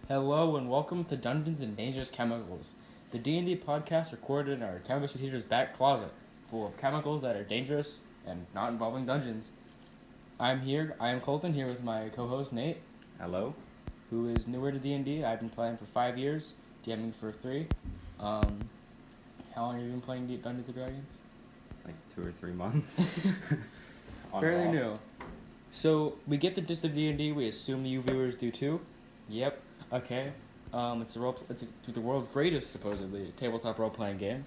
Hello and welcome to Dungeons and Dangerous Chemicals, the D&D podcast recorded in our chemistry teacher's back closet, full of chemicals that are dangerous and not involving dungeons. I am Colton, here with my co-host Nate. Hello. Who is newer to D&D. I've been playing for 5 years, DMing for 3. How long have you been playing Dungeons and Dragons? Like 2 or 3 months. Fairly new. So, we get the gist of D&D, we assume you viewers do too. Yep. Okay. It's the world's greatest, supposedly, tabletop role-playing game,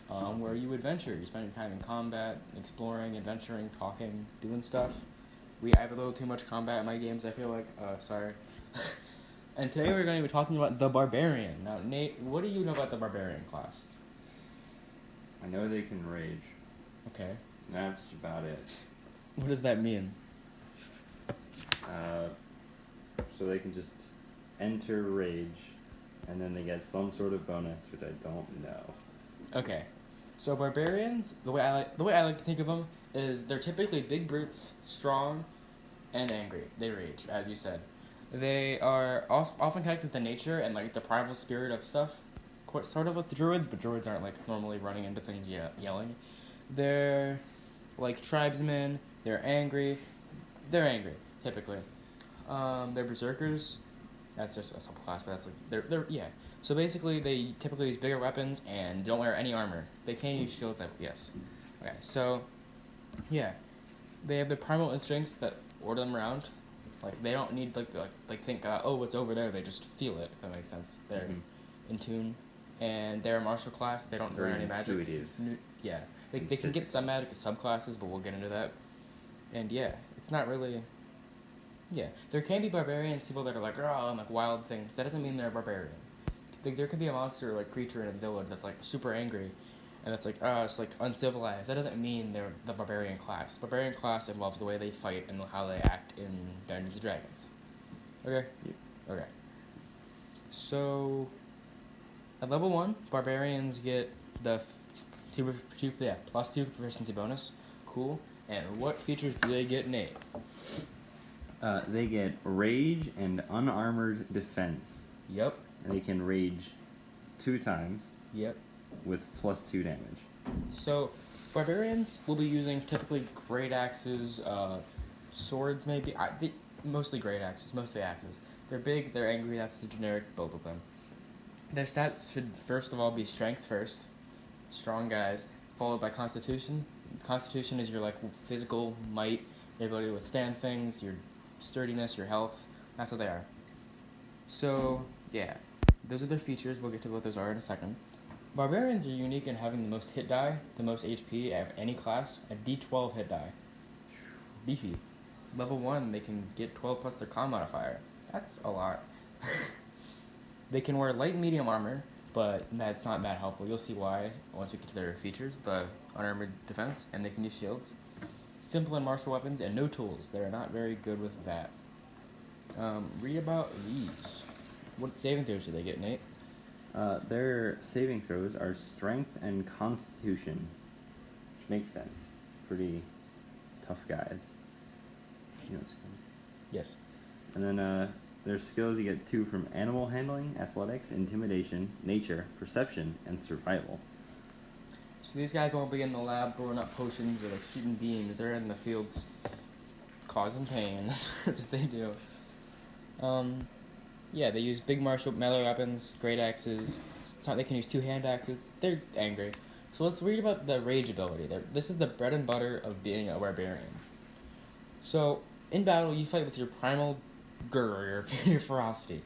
where you adventure. You spend your time in combat, exploring, adventuring, talking, doing stuff. I have a little too much combat in my games, I feel like. Sorry. And today we're going to be talking about the Barbarian. Now, Nate, what do you know about the Barbarian class? I know they can rage. Okay. That's about it. What does that mean? So they can just enter rage, and then they get some sort of bonus, which I don't know. Okay, so barbarians, the way I like to think of them is they're typically big brutes, strong, and angry. They rage, as you said. They are often connected to nature and like the primal spirit of stuff, sort of like the druids, but druids aren't like normally running into things yelling. They're like tribesmen. They're angry. They're angry typically. They're berserkers. That's just a subclass, but that's like they're yeah. So basically, they typically use bigger weapons and don't wear any armor. They can use shields. Yes. Okay. So, yeah, they have the primal instincts that order them around. Like they don't need think what's over there. They just feel it. If that makes sense. They're in tune, and they're a martial class. They don't learn any magic. Intuitive. Yeah. They can get some magic subclasses, but we'll get into that. And yeah, it's not really. Yeah, there can be barbarians, people that are like, and like wild things. That doesn't mean they're a barbarian. Like, there could be a monster, like, creature in a village that's, like, super angry, and it's like, it's, like, uncivilized. That doesn't mean they're the barbarian class. Barbarian class involves the way they fight and how they act in Dungeons & Dragons. Okay? Yep. Okay. So, at level 1, barbarians get the plus 2 proficiency bonus. Cool. And what features do they get, Nate? They get rage and unarmored defense. Yep. They can rage 2 times. Yep. With plus 2 damage. So, barbarians will be using typically great axes, swords maybe. Mostly great axes, mostly axes. They're big, they're angry, that's the generic build of them. Their stats should first of all be strength first, strong guys, followed by constitution. Constitution is your like physical might, your ability to withstand things, your sturdiness, your health. That's what they are. So, yeah. Those are their features. We'll get to what those are in a second. Barbarians are unique in having the most hit die, the most HP of any class, a D12 hit die. Beefy. Level 1, they can get 12 plus their con modifier. That's a lot. They can wear light and medium armor, but that's not that helpful. You'll see why once we get to their features, the unarmored defense, and they can use shields. Simple and martial weapons, and no tools. They're not very good with that. Read about these. What saving throws do they get, Nate? Their saving throws are strength and constitution, which makes sense. Pretty tough guys. You know skills. Yes. And then their skills, you get 2 from animal handling, athletics, intimidation, nature, perception, and survival. So these guys won't be in the lab brewing up potions or like shooting beams. They're in the fields causing pain. That's what they do. Yeah, they use big martial melee weapons, great axes. They can use 2 hand axes. They're angry. So let's read about the rage ability. This is the bread and butter of being a barbarian. So in battle, you fight with your primal grr, your ferocity.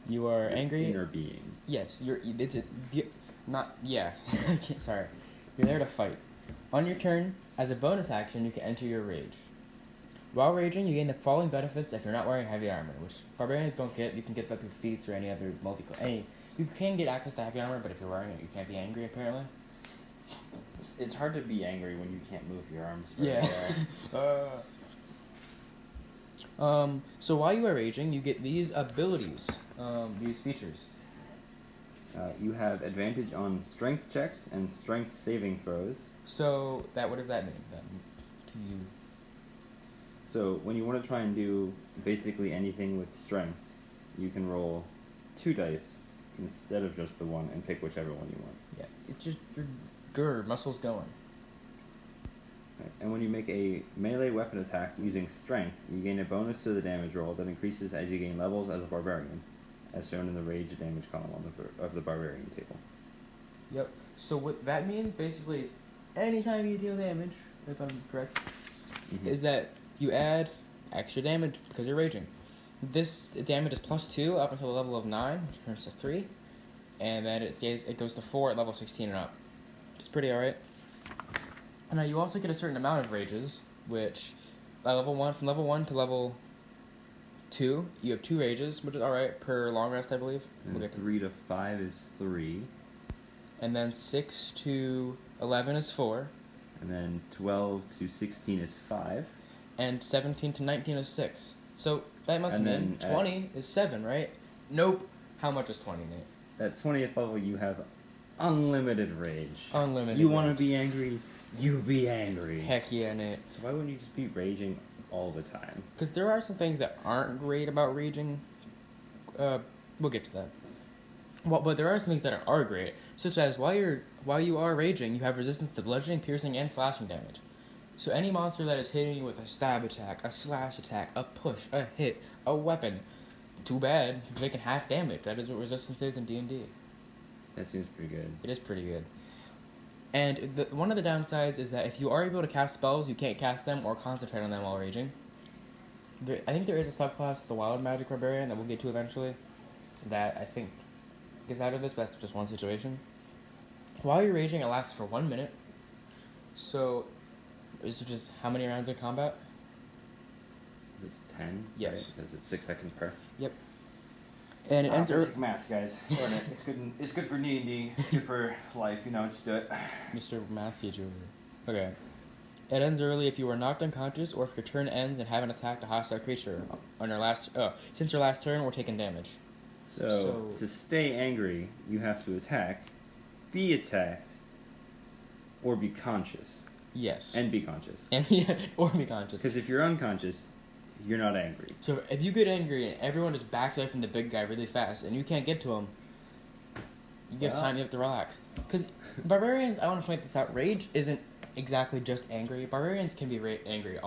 You are angry. Inner being. Yes, sorry. You're there to fight. On your turn, as a bonus action, you can enter your rage. While raging, you gain the following benefits if you're not wearing heavy armor, which barbarians don't get. You can get that through feats or any other you can get access to heavy armor, but if you're wearing it, you can't be angry, apparently. It's hard to be angry when you can't move your arms very well. So while you are raging, you get these abilities, these features. You have advantage on strength checks and strength saving throws. So what does that mean then to you? So when you want to try and do basically anything with strength, you can roll 2 dice instead of just the one and pick whichever one you want. Yeah, it's just your muscles going. Right. And when you make a melee weapon attack using strength, you gain a bonus to the damage roll that increases as you gain levels as a barbarian, as shown in the rage damage column of the barbarian table. Yep. So what that means basically is anytime you deal damage, if I'm correct, is that you add extra damage because you're raging. This damage is +2 up until a level of 9, which turns to 3, and then it goes to 4 at level 16 and up. It's pretty alright. Now you also get a certain amount of rages, which from level 1 to level 2, you have 2 rages, which is alright per long rest, I believe. And 3 to 5 is 3. And then 6 to 11 is 4. And then 12 to 16 is 5. And 17 to 19 is 6. So that must mean 20 is 7, right? Nope. How much is 20, Nate? At 20th level, you have unlimited rage. Unlimited You want to be angry, you be angry. Heck yeah, Nate. So why wouldn't you just be raging all the time? Because there are some things that aren't great about raging. We'll get to that. Well, but there are some things that are great, such as while you are raging, you have resistance to bludgeoning, piercing, and slashing damage. So any monster that is hitting you with a stab attack, a slash attack, a push, a hit, a weapon, too bad, you're taking half damage. That is what resistance is in D&D. That seems pretty good. It is pretty good. And one of the downsides is that if you are able to cast spells, you can't cast them or concentrate on them while raging. I think there is a subclass, the Wild Magic Barbarian, that we'll get to eventually, that I think gets out of this, but that's just one situation. While you're raging, it lasts for 1 minute. So, is it just how many rounds in combat? It's 10? Yes. Right? Because it's 6 seconds per. Yep. And it ends basic maths, guys. Learn it. It's good for D&D. It's good for life. Just do it. Mr. Math teacher over here. Okay. It ends early if you are knocked unconscious or if your turn ends and haven't attacked a hostile creature since your last turn or taken damage. So, to stay angry, you have to attack, be attacked, or be conscious. Yes. And be conscious. Or be conscious. Because if you're unconscious, you're not angry. So if you get angry and everyone just backs away from the big guy really fast and you can't get to him, you get time, you have to relax. Because barbarians, I want to point this out, rage isn't exactly just angry. Barbarians can be angry.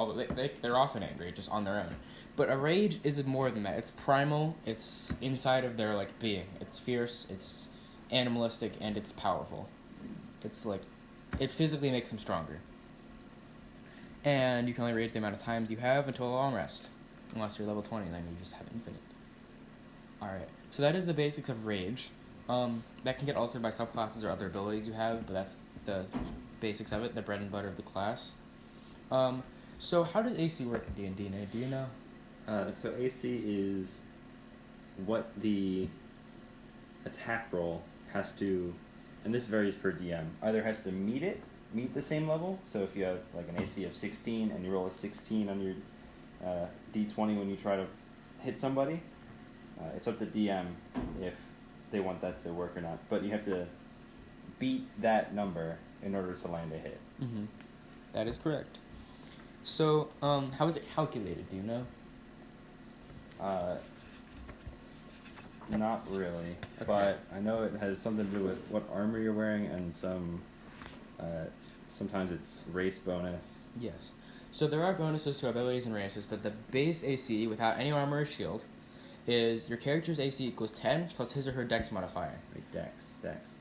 They're often angry just on their own. But a rage is more than that. It's primal. It's inside of their being. It's fierce. It's animalistic, and it's powerful. It's it physically makes them stronger. And you can only rage the amount of times you have until a long rest, unless you're level 20, and then you just have infinite. All right. So that is the basics of rage. That can get altered by subclasses or other abilities you have, but that's the basics of it, the bread and butter of the class. So how does AC work in D&D, Nate? Do you know? So AC is what the attack roll has to, and this varies per DM, either has to meet the same level. So if you have an AC of 16 and you roll a 16 on your D20 when you try to hit somebody, it's up to DM if they want that to work or not. But you have to beat that number in order to land a hit. Mm-hmm. That is correct. So, how is it calculated? Do you know? Not really, okay. But I know it has something to do with what armor you're wearing and sometimes it's race bonus. Yes. So there are bonuses to abilities and races, but the base AC without any armor or shield is your character's AC equals 10 plus his or her dex modifier. Dex.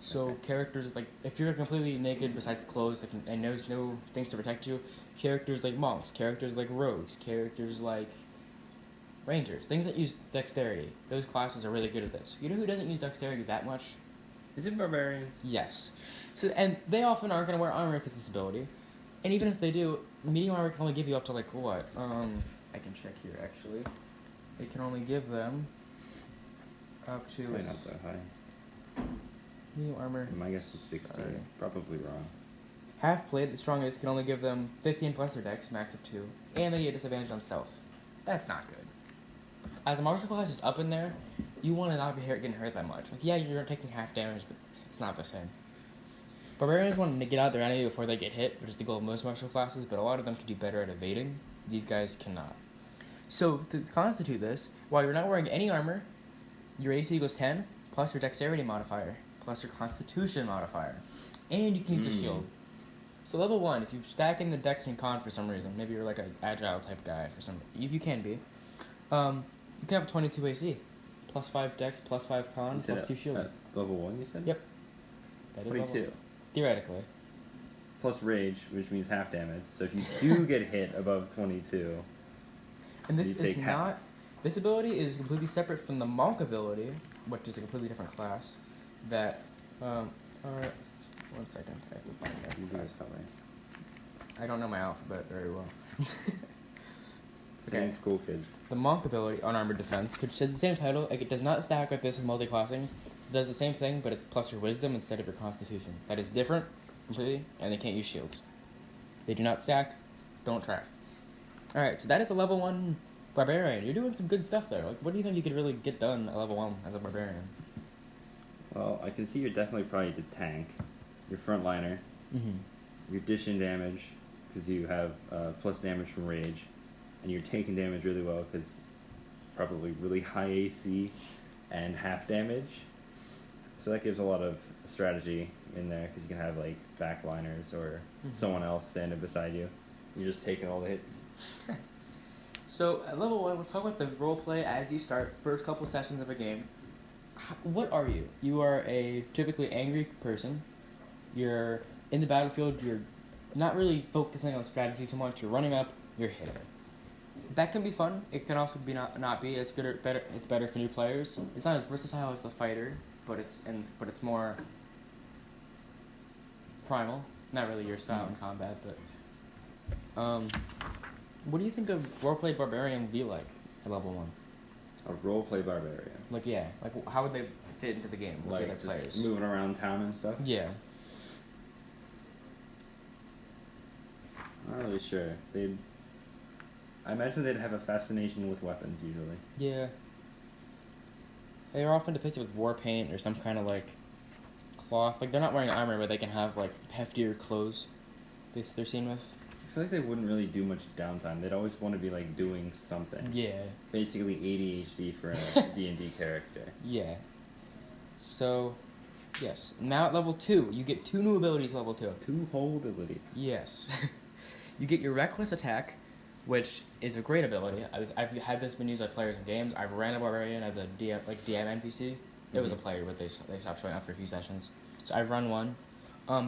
So okay. Characters if you're completely naked besides clothes and there's no things to protect you, characters like monks, characters like rogues, characters like rangers, things that use dexterity. Those classes are really good at this. You know who doesn't use dexterity that much? Is it barbarians? Yes. So and they often aren't going to wear armor because of this ability. And even if they do, medium armor can only give you up to what? I can check here actually. It can only give them up to. Probably not that high. Medium armor. My guess is 16. Sorry. Probably wrong. Half plate, the strongest, can only give them 15 plus their dex, max of 2, and they get disadvantage on stealth. That's not good. As a martial class is up in there, you want to not be getting hurt that much. Yeah, you're taking half damage, but it's not the same. Barbarians want to get out their enemy before they get hit, which is the goal of most martial classes, but a lot of them can do better at evading. These guys cannot. So, to constitute this, while you're not wearing any armor, Your AC equals 10 plus your dexterity modifier plus your constitution modifier, and you can use a shield. So level 1, if you stack in the dex and con for some reason, maybe you're like an agile type guy for some, you can be. You can have 22 AC, plus 5 dex, plus 5 con, plus 2 shield. Level 1, you said? Yep. That is 22. level. Theoretically. Plus rage, which means half damage. So if you do get hit above 22, and this you is take not. half. This ability is completely separate from the monk ability, which is a completely different class. That. Alright. 1 second. I have to find that. You do this that way. I don't know my alphabet very well. Same school kids. The monk ability, unarmored defense, which has the same title. Like, it does not stack with this in multi-classing. It does the same thing, but it's plus your wisdom instead of your constitution. That is different completely, and they can't use shields. They do not stack. Don't try. Alright, so that is a level 1 barbarian. You're doing some good stuff there. Like, what do you think you could really get done at level 1 as a barbarian? Well, I can see you're definitely probably the tank. Your frontliner. Mm-hmm. You're dishing damage because you have plus damage from rage. And you're taking damage really well because probably really high AC and half damage. So that gives a lot of strategy in there because you can have like backliners or someone else standing beside you. You're just taking all the hits. So at level 1, we'll talk about the roleplay as you start first couple sessions of a game. What are you? You are a typically angry person. You're in the battlefield. You're not really focusing on strategy too much. You're running up. You're hitting. That can be fun. It can also be not be. It's good or better. It's better for new players. It's not as versatile as the fighter, but it's more primal. Not really your style in combat, but what do you think of roleplay barbarian would be like at level 1? A roleplay barbarian. Like how would they fit into the game with Like other just players? moving around town and stuff? Yeah. Not really sure. I imagine they'd have a fascination with weapons usually. Yeah. They are often depicted with war paint or some kind of like cloth. Like they're not wearing armor, but they can have like heftier clothes. They're seen with. I feel like they wouldn't really do much downtime. They'd always want to be like doing something. Yeah. Basically ADHD for a D&D character. Yeah. So, yes. Now at level 2, you get 2 new abilities. Level 2. 2 whole abilities. Yes. You get your reckless attack, which is a great ability. I've had this been used by players in games. I've ran a barbarian as a DM NPC. It was a player, but they stopped showing up for a few sessions. So I've run one.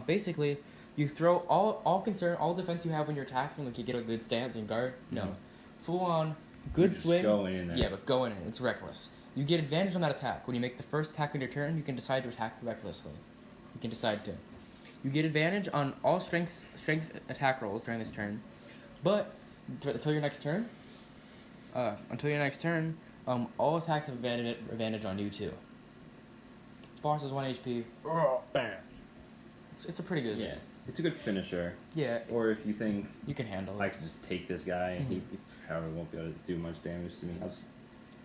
Basically, you throw all defense you have when you're attacking, like you get a good stance and guard. No, full on good swing. Go in there. Yeah, but go in. It's reckless. You get advantage on that attack. When you make the first attack on your turn, you can decide to attack recklessly. You can decide to. You get advantage on all strength attack rolls during this turn, but until your next turn, all attacks have advantage on you too. Boss is 1 HP. Oh, bam. It's a pretty good. Yeah, it's a good finisher. Yeah. Or if you think you can handle it. I can just take this guy and he probably won't be able to do much damage to me. I'll just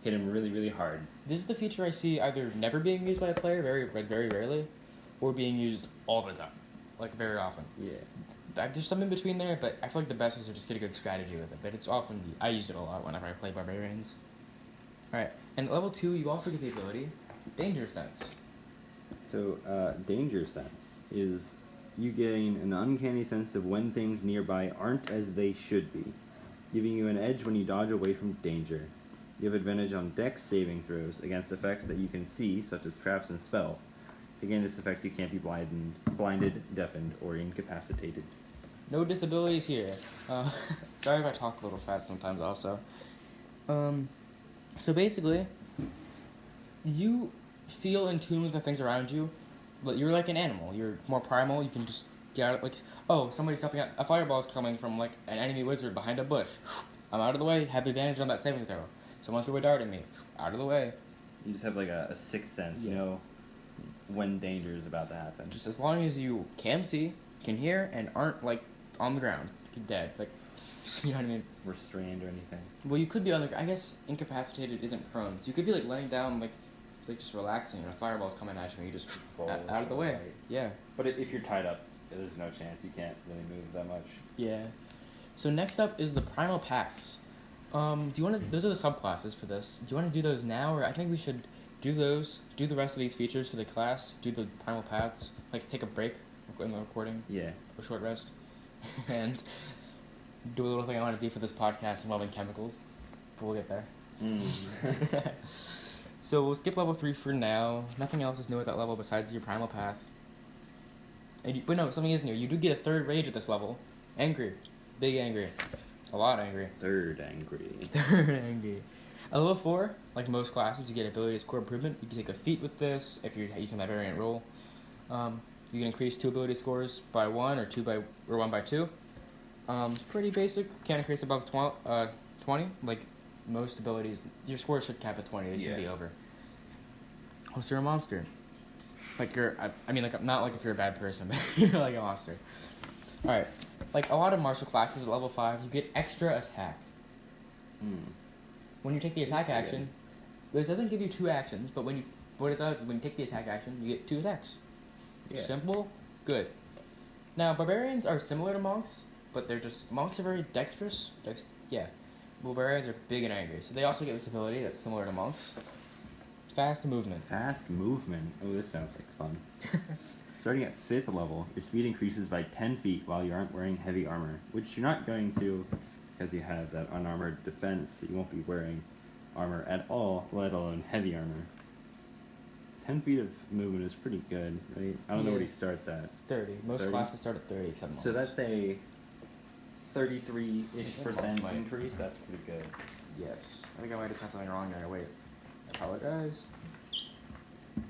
hit him really, really hard. This is the feature I see either never being used by a player, very rarely, or being used all the time, like very often. Yeah. There's something between there, but I feel like the best is to just get a good strategy with it. But it's often I use it a lot whenever I play barbarians. All right, and at level 2, you also get the ability Danger Sense. So, danger sense is you gain an uncanny sense of when things nearby aren't as they should be, giving you an edge when you dodge away from danger. You have advantage on dex saving throws against effects that you can see, such as traps and spells. To gain this effect, you can't be blinded, deafened, or incapacitated. No disabilities here. Sorry if I talk a little fast sometimes also. So basically, you feel in tune with the things around you, but you're like an animal. You're more primal. You can just get out, like, oh, somebody's coming out. A fireball's coming from, like, an enemy wizard behind a bush. I'm out of the way. Have advantage on that saving throw. Someone threw a dart at me. Out of the way. You just have, like, a sixth sense. You know when danger is about to happen. Just as long as you can see, can hear, and aren't, like, on the ground. Dead. Like, you know what I mean? Restrained or anything. Well, you could be on the... I guess incapacitated isn't prone. So you could be, like, laying down, like just relaxing, and a fireball's coming at you, and you just out of the way. Right. Yeah. But if you're tied up, there's no chance. You can't really move that much. Yeah. So next up is the Primal Paths. Do you want to... Those are the subclasses for this. Do you want to do those now, or I think we should do those. Do the rest of these features for the class. Do the primal paths. Like take a break in the recording. Yeah. A short rest, and do a little thing I want to do for this podcast involving chemicals. But we'll get there. So we'll skip level 3 for now. Nothing else is new at that level besides your primal path. But no, something is new. You do get a 3rd rage at this level. Angry. Big angry. A lot angry. 3rd angry. 3rd angry. At level 4, like most classes, you get ability score improvement. You can take a feat with this if you're using that variant roll. You can increase 2 ability scores by 1 or 1 by 2. Pretty basic. Can't increase above 20. Like most abilities, your scores should cap at 20. They should be over. Unless you're a monster. Like not like if you're a bad person, but you're like a monster. Alright. Like a lot of martial classes at level 5, you get extra attack. When you take the attack action, this doesn't give you 2 actions, but what it does is when you take the attack action, you get 2 attacks. Yeah. Simple, good. Now, barbarians are similar to monks, but monks are very dexterous. Barbarians are big and angry, so they also get this ability that's similar to monks. Fast movement. Fast movement. Oh, this sounds like fun. Starting at 5th level, your speed increases by 10 feet while you aren't wearing heavy armor, which you're not going to because you have that unarmored defense, so you won't be wearing armor at all, let alone heavy armor. 10 feet of movement is pretty good, right? I don't know what he starts at. 30. Most classes start at 30, except monks. So that's a 33-ish% increase. That's pretty good. Yes. I think I might have said something wrong there. Wait. I apologize.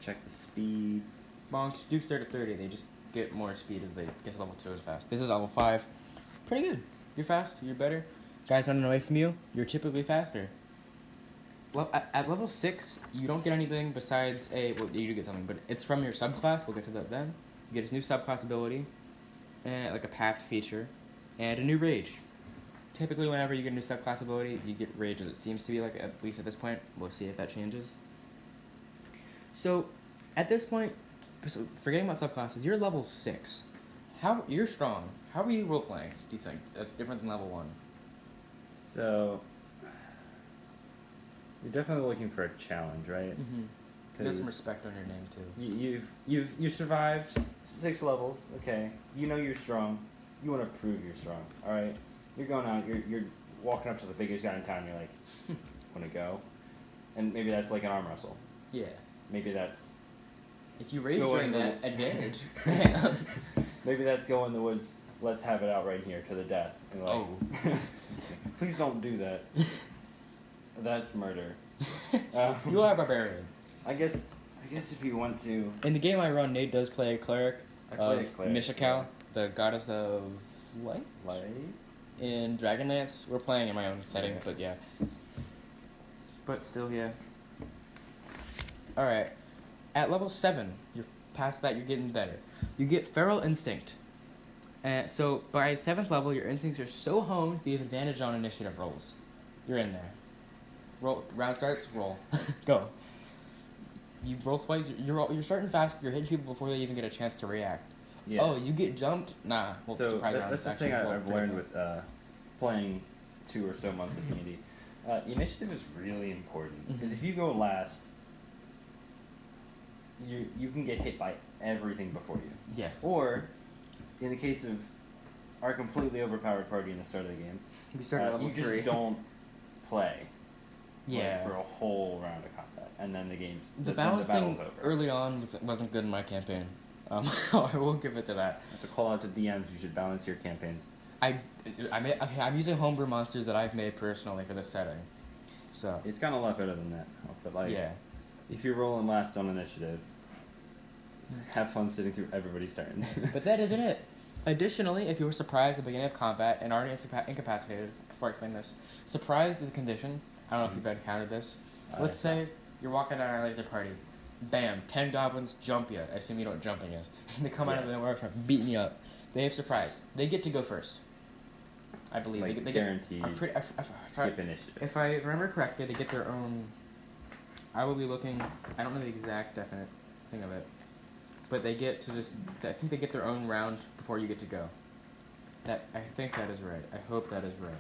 Check the speed. Monks do start at 30. They just get more speed as they get to level 2 as fast. This is level 5. Pretty good. You're fast. You're better. Guys running away from you, you're typically faster. At level 6, you don't get anything besides you do get something, but it's from your subclass. We'll get to that then. You get a new subclass ability, and like a path feature, and a new rage. Typically, whenever you get a new subclass ability, you get rage, as it seems to be like, at least at this point. We'll see if that changes. So, at this point, forgetting about subclasses, you're level 6. You're strong. How are you role-playing, do you think? That's different than level 1. So, you're definitely looking for a challenge, right? Mm-hmm. You got some respect on your name, too. You've survived 6 levels, okay. You know you're strong. You want to prove you're strong, alright? You're going out, you're walking up to the biggest guy in town, you're like, want to go? And maybe that's like an arm wrestle. Yeah. Maybe that's... If you rage during that, advantage. Maybe that's go in the woods, let's have it out right here to the death. And like, please don't do that. That's murder. You are a barbarian. I guess if you want to... In the game I run, Nate does play a cleric of Mishakal, the goddess of light? Light? In Dragonlance. We're playing in my own setting, but yeah. But still, yeah. Alright. At level 7, you're past that, you're getting better. You get Feral Instinct. So, by 7th level, your instincts are so honed that you have advantage on initiative rolls. You're in there. Roll. Round starts, roll. Go. You roll twice, you're starting fast, you're hitting people before they even get a chance to react. Yeah. Oh, you get jumped? Nah. Well, so that's the thing I've learned with playing 2 or so months of Community. Initiative is really important, because if you go last, you can get hit by everything before you. Yes. Or, in the case of our completely overpowered party in the start of the game, we start at level 3. You just don't play. Yeah. For a whole round of combat, and then the game's the balancing early on wasn't good in my campaign. I will give it to that. That's a call out to DMs. You should balance your campaigns. I'm using homebrew monsters that I've made personally for this setting, so it's gotten a lot better than that. But if you're rolling last on initiative, have fun sitting through everybody's turns. But that isn't it. Additionally, if you were surprised at the beginning of combat and already incapacitated, before I explain this, surprise is a condition. I don't know if you've encountered this. So let's say you're walking down our laser party. Bam, 10 goblins jump you. I assume you know what jumping is. They come out of nowhere, beating you up. They have surprise. They get to go first. I believe. Like they guaranteed. Skip initiative. If I remember correctly, they get their own... I will be looking... I don't know the exact definite thing of it. But they get to just... I think they get their own round before you get to go. I think that is right. I hope that is right.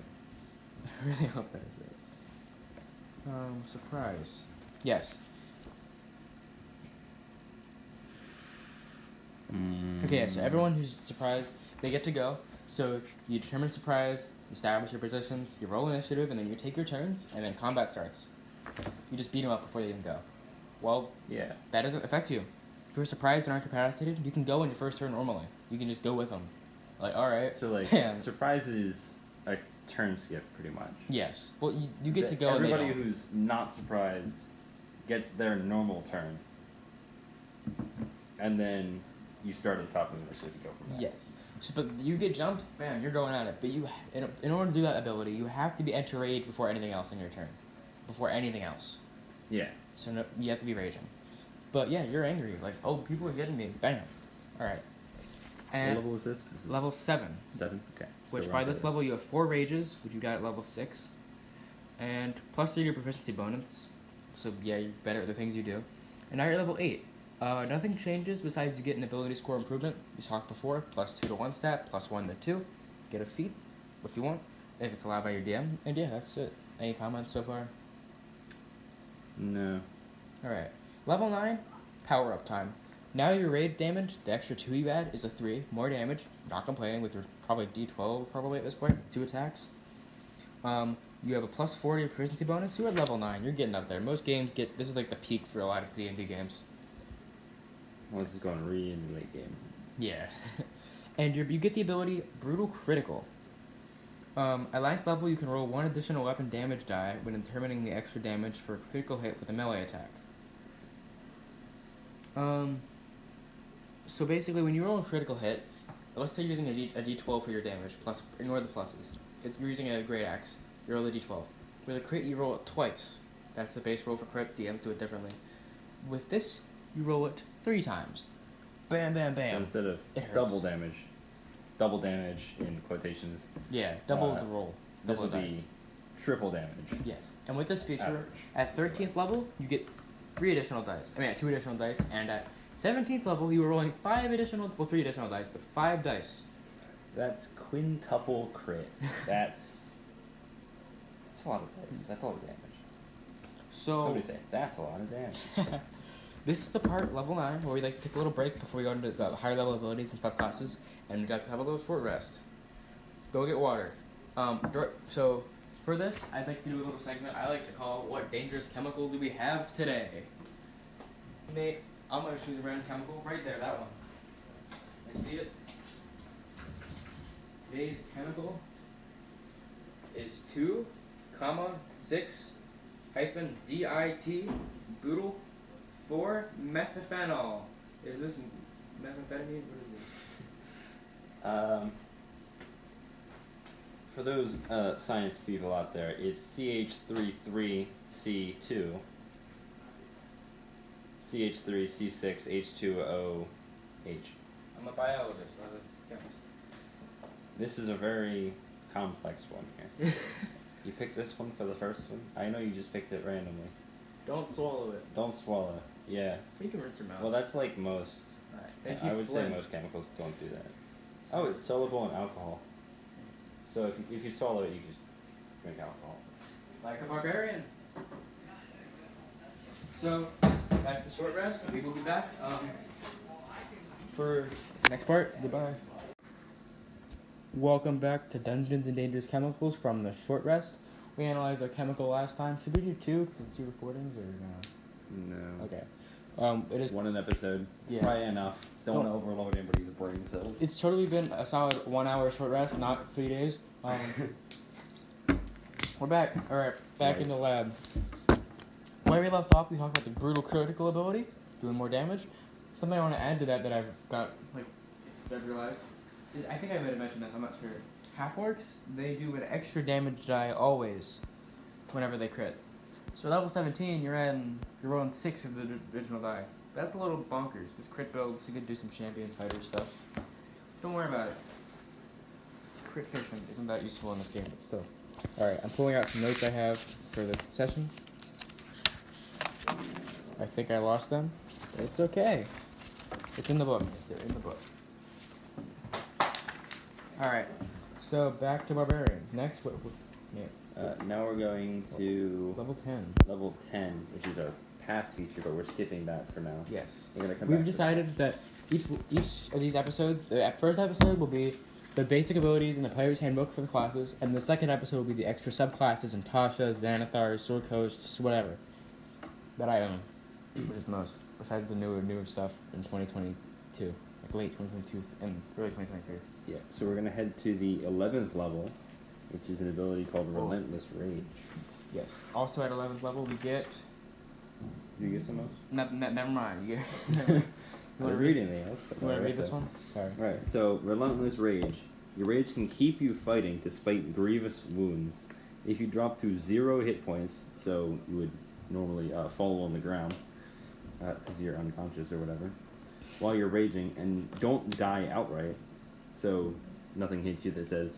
I really hope that is right. Surprise. Yes. Okay, yeah, so everyone who's surprised, they get to go. So you determine surprise, establish your positions, you roll initiative, and then you take your turns, and then combat starts. You just beat them up before they even go. Well, Yeah. that doesn't affect you. If you're surprised and aren't incapacitated, you can go in your first turn normally. You can just go with them. Like, alright. So, like, yeah. surprise is a turn skip, pretty much. Yes. Well, you get to go Everybody and they don't. who's not surprised gets their normal turn. And then you start at the top of the initiative and go from there. Yes. So, but you get jumped, bam, you're going at it. But you, in order to do that ability, you have to be enter rage before anything else in your turn. Before anything else. Yeah. So no, you have to be raging. But yeah, you're angry. Like, oh, people are getting me. Bam. Alright. And what level is this? level 7. 7? Okay. Which So by we're this level you have 4 rages, which you got at level 6. And plus 3 to your proficiency bonus. So yeah, you're better at the things you do. And now you're at level 8. Nothing changes besides you get an ability score improvement. You talked before, plus 2 to 1 stat, plus 1 to 2. Get a feat, if you want, if it's allowed by your DM. And yeah, that's it. Any comments so far? No. Alright. Level 9, power up time. Now your raid damage, the extra 2 you add, is a 3. More damage, not complaining, with your probably D12 probably at this point, 2 attacks. You have a plus 4 to your proficiency bonus. You're at level 9, you're getting up there. Most games get, this is like the peak for a lot of D&D games. Well, this is going really late game. Yeah. And you get the ability Brutal Critical. At 9th level, you can roll 1 additional weapon damage die when determining the extra damage for a critical hit with a melee attack. So basically, when you roll a critical hit, let's say you're using a D12 for your damage, plus ignore the pluses. If you're using a great axe, you roll a D12. With a crit, you roll it twice. That's the base roll for crit. DMs do it differently. With this, you roll it 3 times. Bam, bam, bam. So instead of double damage in quotations. Yeah, double the roll. This will be triple damage. Yes. And with this feature, Average. at 13th level, you get 3 additional dice. I mean, 2 additional dice, and at 17th level, you were rolling 3 additional dice, but 5 dice. That's quintuple crit. That's a lot of dice. That's a lot of damage. So Somebody say, that's a lot of damage. this is the part, level 9, where we like to take a little break before we go into the higher level abilities and subclasses, and we got to have a little short rest. Go get water. So for this, I'd like to do a little segment I like to call "What Dangerous Chemical Do We Have Today?" Nate, I'm gonna choose a random chemical right there. That one. I see it. Today's chemical is 2,6-DIT butyl 4-methophenol. Is this methamphetamine? What is this? For those science people out there, it's CH33C2, CH3C6H2OH. I'm a biologist, not a chemist. This is a very complex one here. You picked this one for the first one? I know you just picked it randomly. Don't swallow it. Don't swallow it. Yeah. You can rinse your mouth. Well, that's like most. Alright, thank you, I would Flynn. say most chemicals don't do that. Oh, it's soluble in alcohol. So if you swallow it, you just drink alcohol. Like a barbarian. So, that's the short rest. We will be back for the next part. Goodbye. Welcome back to Dungeons and Dangerous Chemicals from the short rest. We analyzed our chemical last time. Should we do 2 because it's 2 recordings or no? No. Okay. It is. One an episode. Yeah. Probably enough. Don't want to overload anybody's brain cells. It's totally been a solid 1 hour short rest, not 3 days. We're back. Alright, back in the lab. Where we left off, we talked about the brutal critical ability, doing more damage. Something I want to add to that I've got, I've realized, is I think I might have mentioned this, I'm not sure. Half-orcs, they do an extra damage die always, whenever they crit. So level 17, you're rolling 6 of the original die. That's a little bonkers, because crit builds, you could do some champion fighter stuff. Don't worry about it. Crit fishing isn't that useful in this game, but still. Alright, I'm pulling out some notes I have for this session. I think I lost them. It's okay. It's in the book. They're in the book. Alright, so back to Barbarian. Next, now we're going to level 10. level 10, which is our path feature, but we're skipping that for now. Yes. We're gonna come We've back to decided that each of these episodes, the first episode will be the basic abilities in the player's handbook for the classes, and the second episode will be the extra subclasses in Tasha, Xanathar, Sword Coast, whatever that I own, which is most, besides the newer stuff in 2022, like late 2022 and early 2023. Yeah, so we're gonna head to the 11th level, which is an ability called Relentless Rage. Yes. Also at 11th level, we get. Do you get some of those? Never mind. You want to read anything else? You want to read this one? Sorry. Right. So Relentless Rage. Your rage can keep you fighting despite grievous wounds. If you drop to 0 hit points, so you would normally fall on the ground because you're unconscious or whatever, while you're raging, and don't die outright, so nothing hits you that says,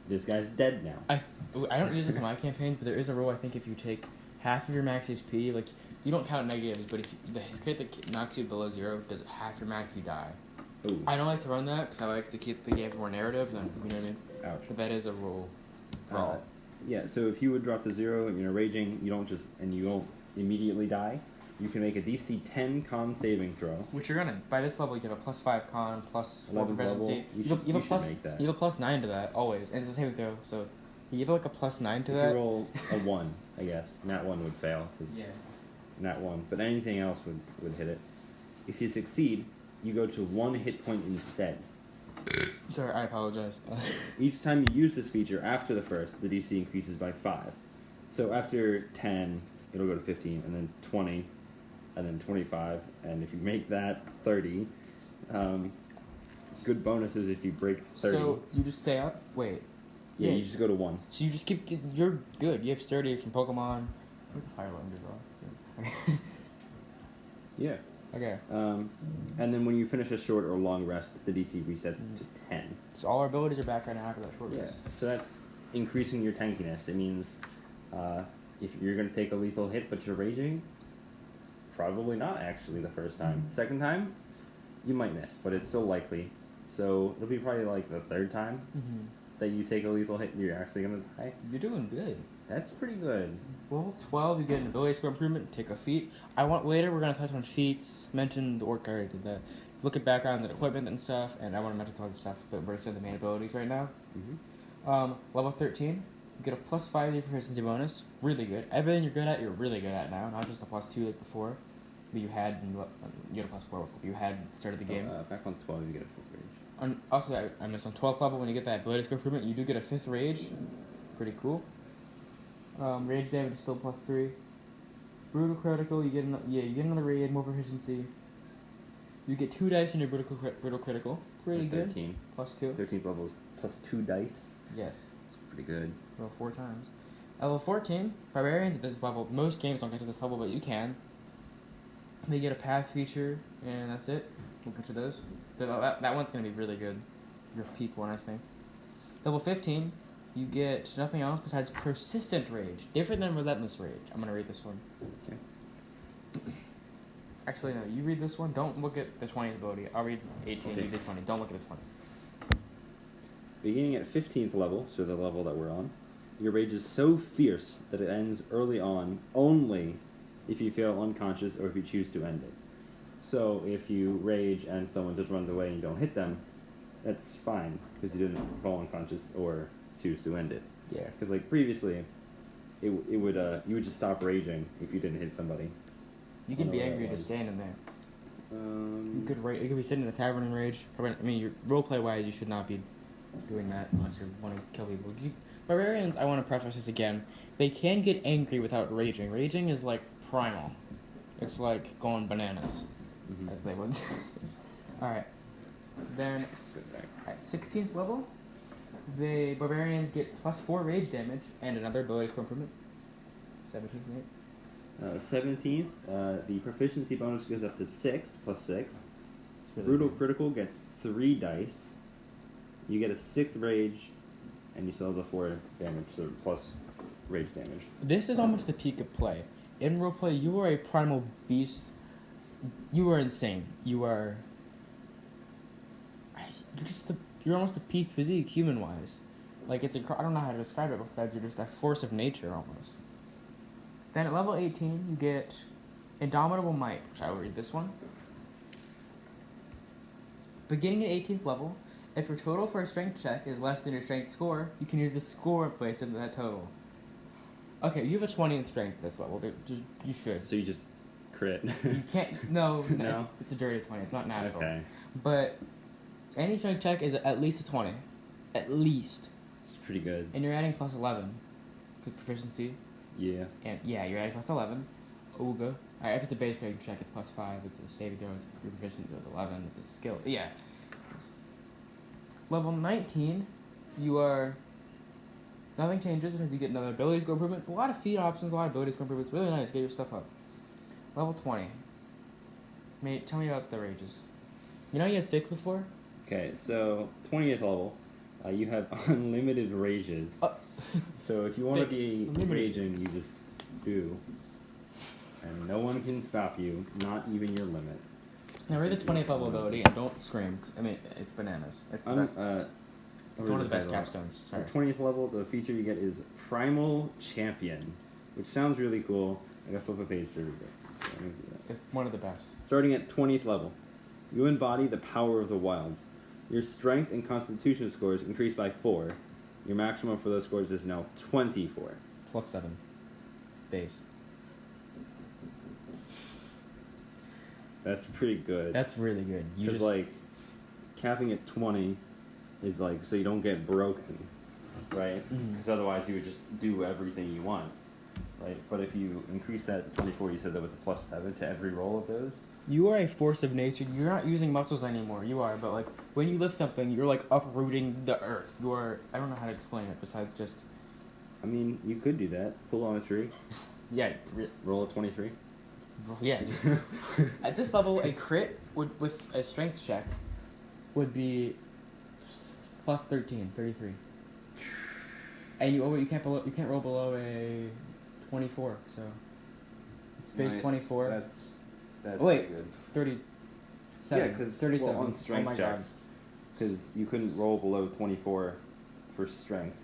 this guy's dead now. I don't use this in my campaigns, but there is a rule, I think, if you take half of your max HP, like, you don't count negatives, but if the hit that knocks you below 0 does half your max, you die. Ooh. I don't like to run that, because I like to keep the game more narrative, than, you know what I mean? Ouch. But that is a rule for all. Yeah, so if you would drop to 0 and you're raging, you won't immediately die, you can make a DC 10 con saving throw. Which you're gonna, by this level, you get a +5 con, +4 proficiency. You have a plus, make that. you have a +9 to that, always, and it's a saving throw, so you have like a +9 to that. If you roll a 1, I guess, Nat 1 would fail, Yeah. Nat 1, but anything else would hit it. If you succeed, you go to 1 hit point instead. Sorry, I apologize. Each time you use this feature after the first, the DC increases by 5. So after 10, it'll go to 15, and then 20, and then 25, and if you make that 30, good bonuses if you break 30. So you just stay up? Wait. Yeah, you just go to 1. So you just keep, you're good. You have sturdy from Pokemon. Fire Wonders off. Yeah. Okay. And then when you finish a short or long rest, the DC resets to 10. So all our abilities are back right now after that short rest. So that's increasing your tankiness. It means if you're going to take a lethal hit but you're raging, probably not actually the first time. Second time, you might miss, but it's still likely. So it'll be probably like the third time that you take a lethal hit and you're actually going to die. You're doing good. That's pretty good. Level 12, you get an ability score improvement, take a feat. Later we're going to touch on feats, mention the orc already did that. Look at backgrounds and equipment and stuff, and I want to mention some other stuff, but we're just doing the main abilities right now. Level 13, you get a +5 proficiency bonus, really good. Everything you're good at, you're really good at now, not just a +2 like before. But you had a +4 you had at the start of the game. Back on 12, you get a 5th rage. Also, I missed on 12th level, when you get that ability score improvement, you do get a 5th rage. Pretty cool. Rage damage is still +3. Brutal critical, you get another rage, more proficiency. You get 2 dice in your brutal critical. Pretty good. 13. +2. 13th level is +2 dice. Yes. It's pretty good. Roll 4 times. Level 14, Barbarians at this level. Most games don't get to this level, but you can. They get a path feature, and that's it. We'll get to those. That one's going to be really good. Your peak one, I think. Level 15, you get nothing else besides Persistent Rage. Different than Relentless Rage. I'm going to read this one. Okay. Actually, no, you read this one. Don't look at the 20th ability. I'll read 18, you read 20. Don't look at the 20. Beginning at 15th level, so the level that we're on, your rage is so fierce that it ends early on only if you feel unconscious or if you choose to end it. So if you rage and someone just runs away and you don't hit them, that's fine, because you didn't fall unconscious or choose to end it. Yeah. Because like previously, you would just stop raging if you didn't hit somebody. You can be angry just standing there. You could be sitting in a tavern and rage. I mean, your roleplay wise, you should not be doing that unless you want to kill people. Barbarians, I want to preface this again. They can get angry without raging. Raging is like primal. It's like going bananas, as they would say. Alright. Then, at 16th level, the Barbarians get +4 rage damage and another ability score improvement. 17th, Nate. 17th, the proficiency bonus goes up to 6, +6. Really Brutal good. critical gets 3 dice. You get a 6th rage, and you still have the 4 damage, so plus rage damage. This is almost the peak of play. In roleplay, you are a primal beast. You are insane. You're almost a peak physique, human-wise. Like, I don't know how to describe it besides you're just a force of nature, almost. Then at level 18, you get Indomitable Might, which I will read this one. Beginning at 18th level, if your total for a strength check is less than your strength score, you can use the score in place of that total. Okay, you have a 20 in strength at this level. You should. So you just crit. You can't. No. No? It's a dirty 20. It's not natural. Okay. But any strength check is at least a 20. At least. It's pretty good. And you're adding plus 11. Good proficiency. Yeah. And yeah, you're adding plus 11. Ooga. Alright, if it's a base strength check, it's plus 5. It's a saving throw, it's your proficiency with 11. If it's skill. Yeah. Level 19, you are. Nothing changes because you get another ability score improvement. A lot of feat options, a lot of ability score improvements. Really nice. Get your stuff up. Level 20. Mate, tell me about the rages. You know you had 6 before? Okay, so 20th level, you have unlimited rages. So if you want to be raging, you just do. And no one can stop you, not even your limit. Now read the 20th level ability and don't scream. I mean, it's bananas. It's the best. It's one of the best capstones. Sorry. At 20th level, the feature you get is Primal Champion, which sounds really cool. I gotta flip a page to read it. So I'm gonna do that. It's one of the best. Starting at 20th level, you embody the power of the wilds. Your strength and constitution scores increase by 4. Your maximum for those scores is now 24. Plus 7. Base. That's pretty good. That's really good. You Because, just capping at 20 is, so you don't get broken, right? Because otherwise you would just do everything you want, right? But if you increase that to 24, you said that was a plus 7 to every roll of those? You are a force of nature. You're not using muscles anymore. You are, but, when you lift something, you're, uprooting the earth. You are... I don't know how to explain it besides just... I mean, you could do that. Pull on a tree. Yeah. Roll a 23. Yeah. At this level, a crit with a strength check would be plus 13, 33. And you can't roll below a 24, so it's base Nice. 24. That's wait, good. 37. Yeah, because 37. on strength oh my checks, because you couldn't roll below 24 for strength,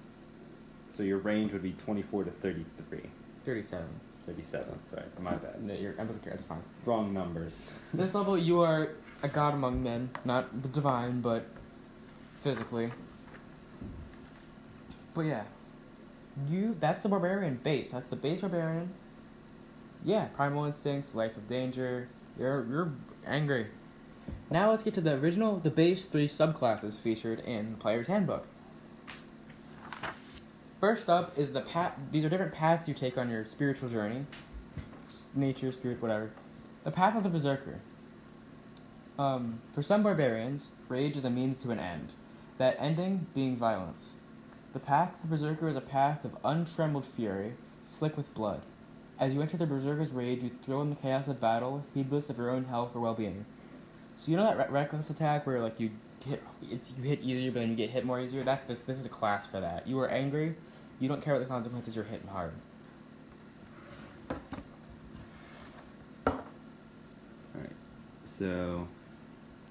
so your range would be 24 to 33. 37. 37. Sorry, my bad. No, I wasn't care. It's fine. Wrong numbers. This level, you are a god among men, not the divine, but physically. But yeah, that's the barbarian base. That's the base barbarian. Yeah, primal instincts, life of danger. You're angry. Now let's get to the base 3 subclasses featured in Player's Handbook. First up is the path. These are different paths you take on your spiritual journey. Nature, spirit, whatever. The path of the Berserker. For some barbarians, rage is a means to an end. That ending being violence. The path of the Berserker is a path of untrembled fury, slick with blood. As you enter the Berserker's rage, you throw in the chaos of battle, heedless of your own health or well-being. So you know that reckless attack where you hit easier, but then you get hit more easier? This is a class for that. You are angry, you don't care what the consequences, you're hitting hard. Alright, so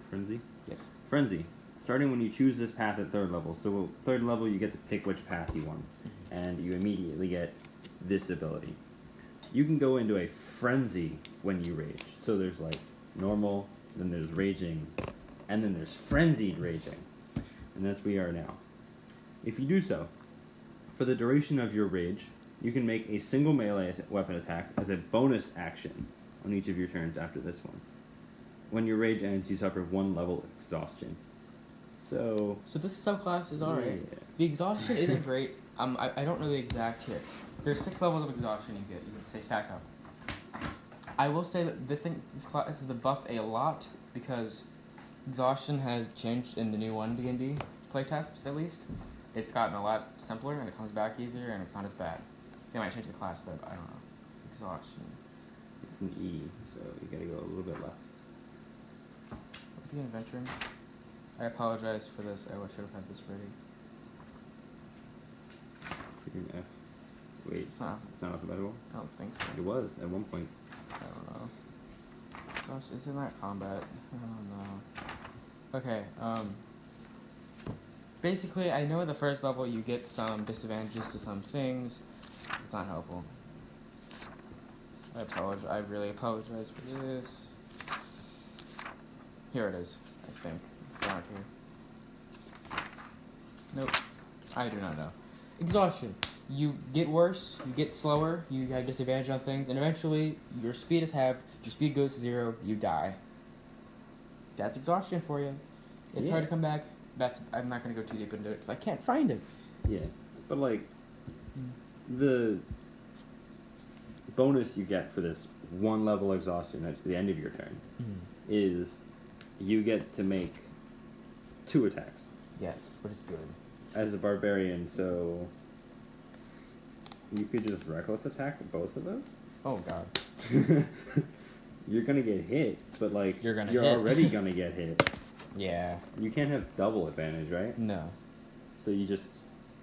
Frenzy? Yes. Frenzy. Starting when you choose this path at 3rd level. So 3rd level you get to pick which path you want. And you immediately get this ability. You can go into a frenzy when you rage. So there's normal, then there's raging, and then there's frenzied raging. And that's where we are now. If you do so, for the duration of your rage, you can make a single melee weapon attack as a bonus action on each of your turns after this one. When your rage ends, you suffer 1 level of exhaustion. So this subclass is alright. Yeah. The exhaustion isn't great. I don't know the exact here. There's 6 levels of exhaustion you get. You can say stack up. I will say that this class is buffed a lot because exhaustion has changed in the new 1 D&D playtests at least. It's gotten a lot simpler and it comes back easier and it's not as bad. They might change the class though, but I don't know. Exhaustion. It's an E, so you gotta go a little bit left. The adventuring. I apologize for this. I should have had this ready. Freaking F. Wait, It's not alphabetical? I don't think so. It was at one point. I don't know. So it's in that combat. I don't know. Okay, basically, I know at the first level you get some disadvantages to some things. It's not helpful. I apologize. I really apologize for this. Here it is, I think. Around here. Nope. I do not know. Exhaustion. You get worse, you get slower, you have disadvantage on things, and eventually your speed is halved, your speed goes to 0, you die. That's exhaustion for you. It's hard to come back. I'm not going to go too deep into it because I can't find it. Yeah, but like, the bonus you get for this one level exhaustion at the end of your turn is you get to make 2 attacks. Yes, which is good. As a barbarian, so you could just reckless attack both of those? Oh, God. You're gonna get hit, but like, you're hit. already gonna get hit. Yeah. You can't have double advantage, right? No. So you just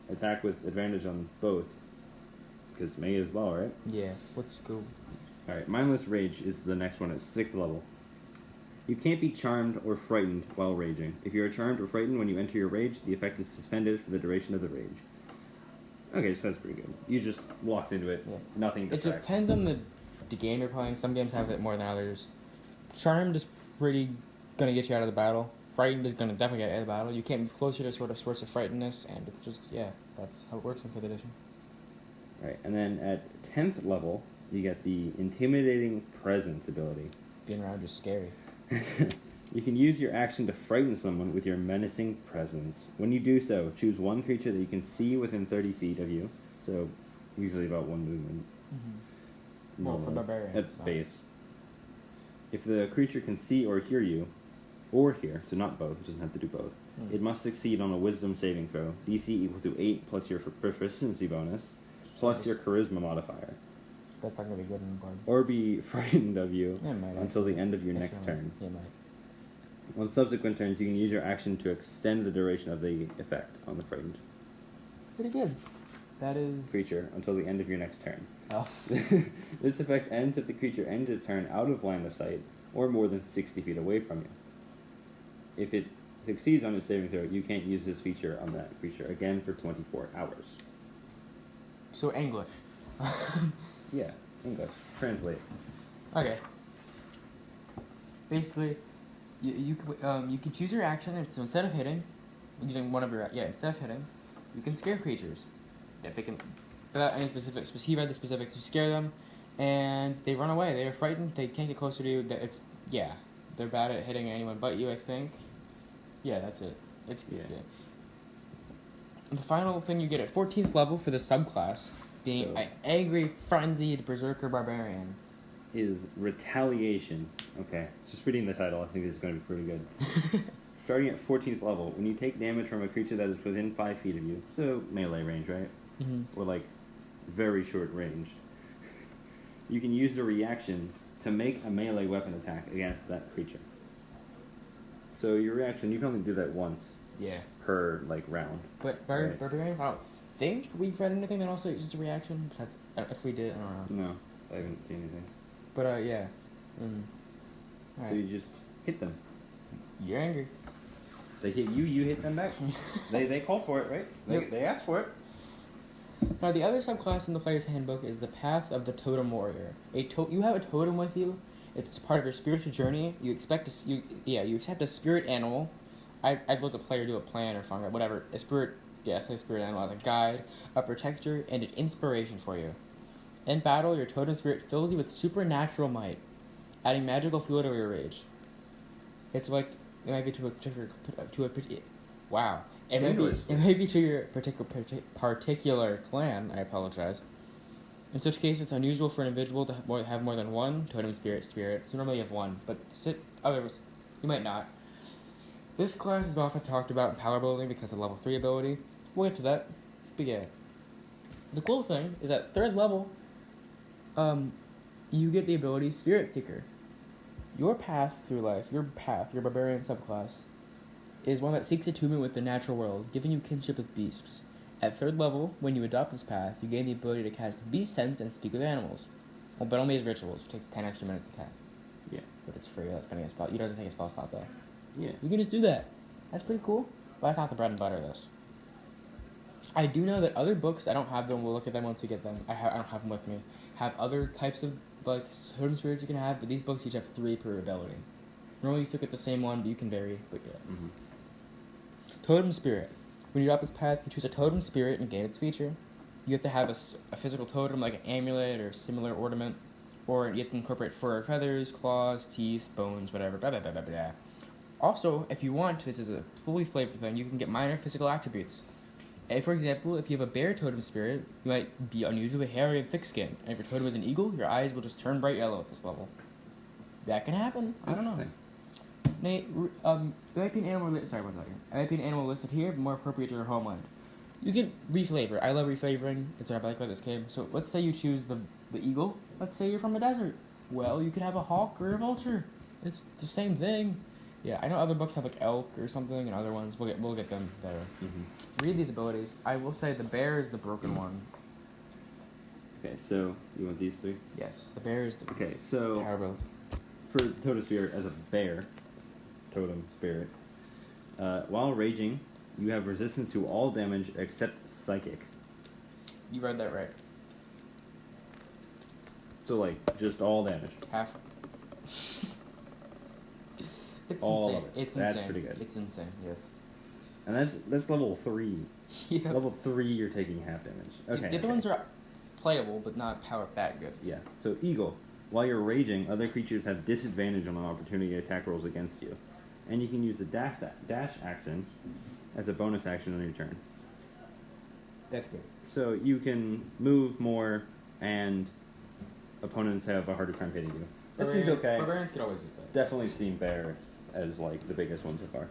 attack with advantage on both. Because may as well, right? Yeah, let's go. Alright, Mindless Rage is the next one at 6th level. You can't be charmed or frightened while raging. If you are charmed or frightened when you enter your rage, the effect is suspended for the duration of the rage. Okay, so that's pretty good. You just walked into it. Yeah. Nothing distracts. It depends on the game you're playing. Some games have it more than others. Charmed is pretty gonna get you out of the battle. Frightened is gonna definitely get you out of the battle. You can't be closer to sort of source of frightenness, and it's just, yeah, that's how it works in 5th edition. Right, and then at 10th level, you get the Intimidating Presence ability. Being around is scary. You can use your action to frighten someone with your menacing presence. When you do so, choose one creature that you can see within 30 feet of you. So, usually about one movement. Mm-hmm. Well, for barbarians. At base. If the creature can see or hear you, or hear, so not both, it doesn't have to do both, it must succeed on a Wisdom saving throw. DC equal to 8 plus your proficiency bonus, plus your charisma modifier. That's not going to be good in the board. Or be frightened of you might until the end of your next turn. Yeah, might. On subsequent turns, you can use your action to extend the duration of the effect on the frightened Pretty good. That is... creature until the end of your next turn. Oh. This effect ends if the creature ends its turn out of line of sight or more than 60 feet away from you. If it succeeds on its saving throw, you can't use this feature on that creature again for 24 hours. So English. Yeah, English. Translate. Okay. Basically, you can choose your action, and so instead of hitting, using one of your instead of hitting, you can scare creatures. If they can, without any specifics, he read the specifics. You scare them, and they run away. They are frightened. They can't get closer to you. They're bad at hitting anyone but you, I think. Yeah, that's it. It's good. Yeah. The final thing you get at 14th level for the subclass, being an angry, frenzied berserker barbarian, is Retaliation. Okay, just reading the title, I think this is going to be pretty good. Starting at 14th level, when you take damage from a creature that is within 5 feet of you, so melee range, right? Mm-hmm. Or like very short range, you can use the reaction to make a melee weapon attack against that creature. So your reaction, you can only do that once. Yeah. Per like round. But barbarians, I don't think we've read anything that also uses a reaction. If we did, I don't know. No, I haven't seen anything. But yeah. So you just hit them. You're angry. They hit you, you hit them back. they called for it, right? They asked for it. Now the other subclass in the Player's Handbook is the Path of the Totem Warrior. You have a totem with you. It's part of your spiritual journey. You accept a spirit animal. I'd let the player do a plan or fungi, whatever. A spirit animal as a guide, a protector, and an inspiration for you. In battle, your totem spirit fills you with supernatural might, adding magical fuel to your rage. It's like it might be to your particular clan. I apologize. In such case, it's unusual for an individual to have more than one totem spirit. So normally you have one, but others you might not. This class is often talked about in power building because of level 3 ability. We'll get to that. But yeah. The cool thing is at 3rd level, you get the ability Spirit Seeker. Your path through life, your barbarian subclass, is one that seeks attunement with the natural world, giving you kinship with beasts. At 3rd level, when you adopt this path, you gain the ability to cast Beast Sense and speak with animals. Well, but only as rituals. It takes 10 extra minutes to cast. Yeah. But it's free. That's spending a spell. You doesn't take a spell slot though. Yeah. You can just do that. That's pretty cool. But that's not the bread and butter of this. I do know that other books, I don't have them, we'll look at them once we get them. I don't have them with me, have other types of like totem spirits you can have, but these books each have 3 per ability. Normally you still get the same one, but you can vary. But yeah. Mm-hmm. Totem spirit. When you drop this path, you choose a totem spirit and gain its feature. You have to have a physical totem like an amulet or similar ornament, or you have to incorporate fur or feathers, claws, teeth, bones, whatever. Blah blah blah blah blah. Also, if you want, this is a fully flavored thing. You can get minor physical attributes. For example, if you have a bear totem spirit, you might be unusually hairy and thick-skinned. And if your totem is an eagle, your eyes will just turn bright yellow at this level. That can happen. I don't know. Nate, there might be an animal. Sorry, one second. There might be an animal listed here, but more appropriate to your homeland. You can reflavor. I love reflavoring. It's what I like about this game. So let's say you choose the eagle. Let's say you're from the desert. Well, you could have a hawk or a vulture. It's the same thing. Yeah, I know other books have like elk or something, and other ones we'll get them better. Mm-hmm. Read these abilities. I will say the bear is the broken one. Okay, so you want these 3? Yes, the bear is the Okay, so powerboat. for totem spirit as a bear, totem spirit, while raging, you have resistance to all damage except psychic. You read that right. So like just all damage. Half. It's All insane. of it. It's That's insane. pretty good. It's insane. Yes. And that's level 3. Yeah. Level 3, you're taking half damage. Okay. The other ones are playable, but not that good. Yeah. So eagle, while you're raging, other creatures have disadvantage on opportunity attack rolls against you, and you can use the dash action as a bonus action on your turn. That's good. So you can move more, and opponents have a harder time hitting you. That seems okay. Barbarians could always use that. Definitely seen bear as like the biggest one so far.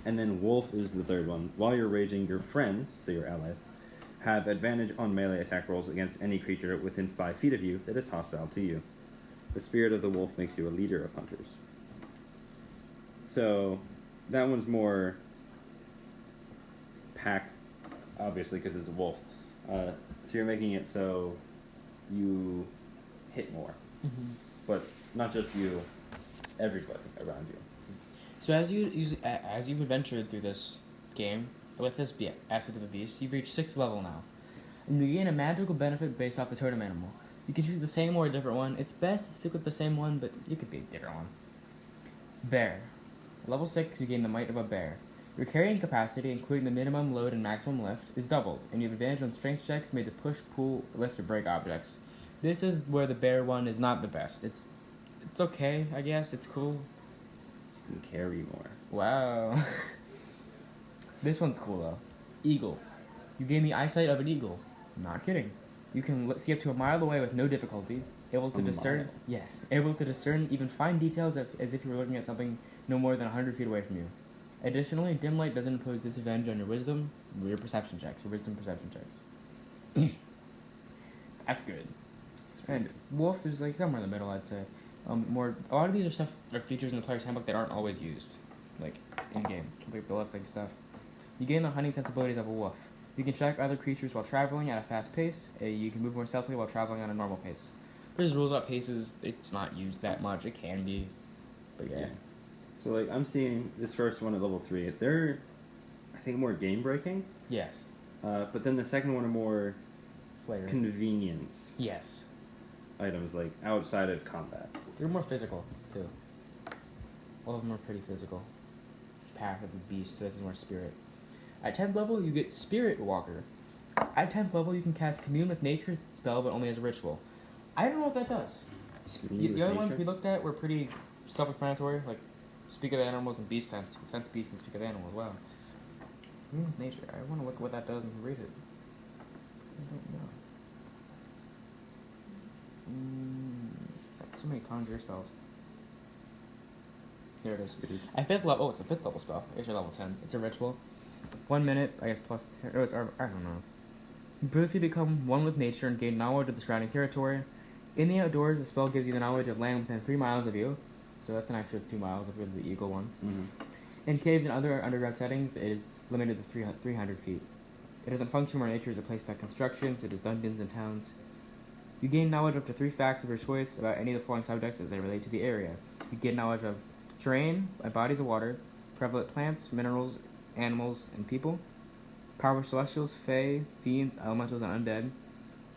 And then wolf is the third one. While you're raging, your friends, so your allies, have advantage on melee attack rolls against any creature within 5 feet of you that is hostile to you. The spirit of the wolf makes you a leader of hunters. So that one's more pack, obviously, because it's a wolf. So you're making it so you hit more. Mm-hmm. But not just you, everybody around you. So as you've adventured through this game with this aspect of the beast, you've reached 6th level now, and you gain a magical benefit based off the totem animal. You can choose the same or a different one. It's best to stick with the same one, but you could be a different one. Bear, level 6, you gain the might of a bear. Your carrying capacity, including the minimum load and maximum lift, is doubled, and you have advantage on strength checks made to push, pull, lift, or break objects. This is where the bear one is not the best. It's okay, I guess. It's cool. You can carry more. Wow. This one's cool, though. Eagle. You gain the eyesight of an eagle. Not kidding. You can see up to a mile away with no difficulty. Able to discern... mile? Yes. Able to discern even fine details as if you were looking at something no more than 100 feet away from you. Additionally, dim light doesn't impose disadvantage on your wisdom, your perception checks, your wisdom perception checks. That's good. And wolf is like somewhere in the middle, I'd say. A lot of these are features in the player's handbook that aren't always used, like in game, like the lifting stuff. You gain the hunting sensibilities of a wolf. You can track other creatures while traveling at a fast pace. You can move more stealthily while traveling on a normal pace. There's rules about paces. It's not used that much. It can be, but yeah. So like I'm seeing this first one at level 3. They're, I think, more game breaking. Yes. But then the second one are more Flavor. convenience Yes. items, like outside of combat. They're more physical too. All of them are pretty physical. Path of the Beast. This is more spirit. At 10th level, you get Spirit Walker. At 10th level, you can cast Commune with Nature spell, but only as a ritual. I don't know what that does. The other ones we looked at were pretty self-explanatory, like speak of animals and beast sense beast and speak of animals. Wow. Commune with Nature. I want to look at what that does and read it. I don't know. So many conjure spells. Here it is. At 5th level, oh, it's a 5th level spell. It's your level 10. It's a ritual. 1 minute, I guess, plus 10. Oh, I don't know. You briefly become one with nature and gain knowledge of the surrounding territory. In the outdoors, the spell gives you the knowledge of land within 3 miles of you. So that's an extra 2 miles if you're the eagle one. Mm-hmm. In caves and other underground settings, it is limited to 300 feet. It doesn't function where nature is a place like constructions, such as dungeons and towns. You gain knowledge up to 3 facts of your choice about any of the following subjects as they relate to the area. You gain knowledge of terrain and bodies of water, prevalent plants, minerals, animals, and people, power of celestials, fae, fiends, elementals, and undead,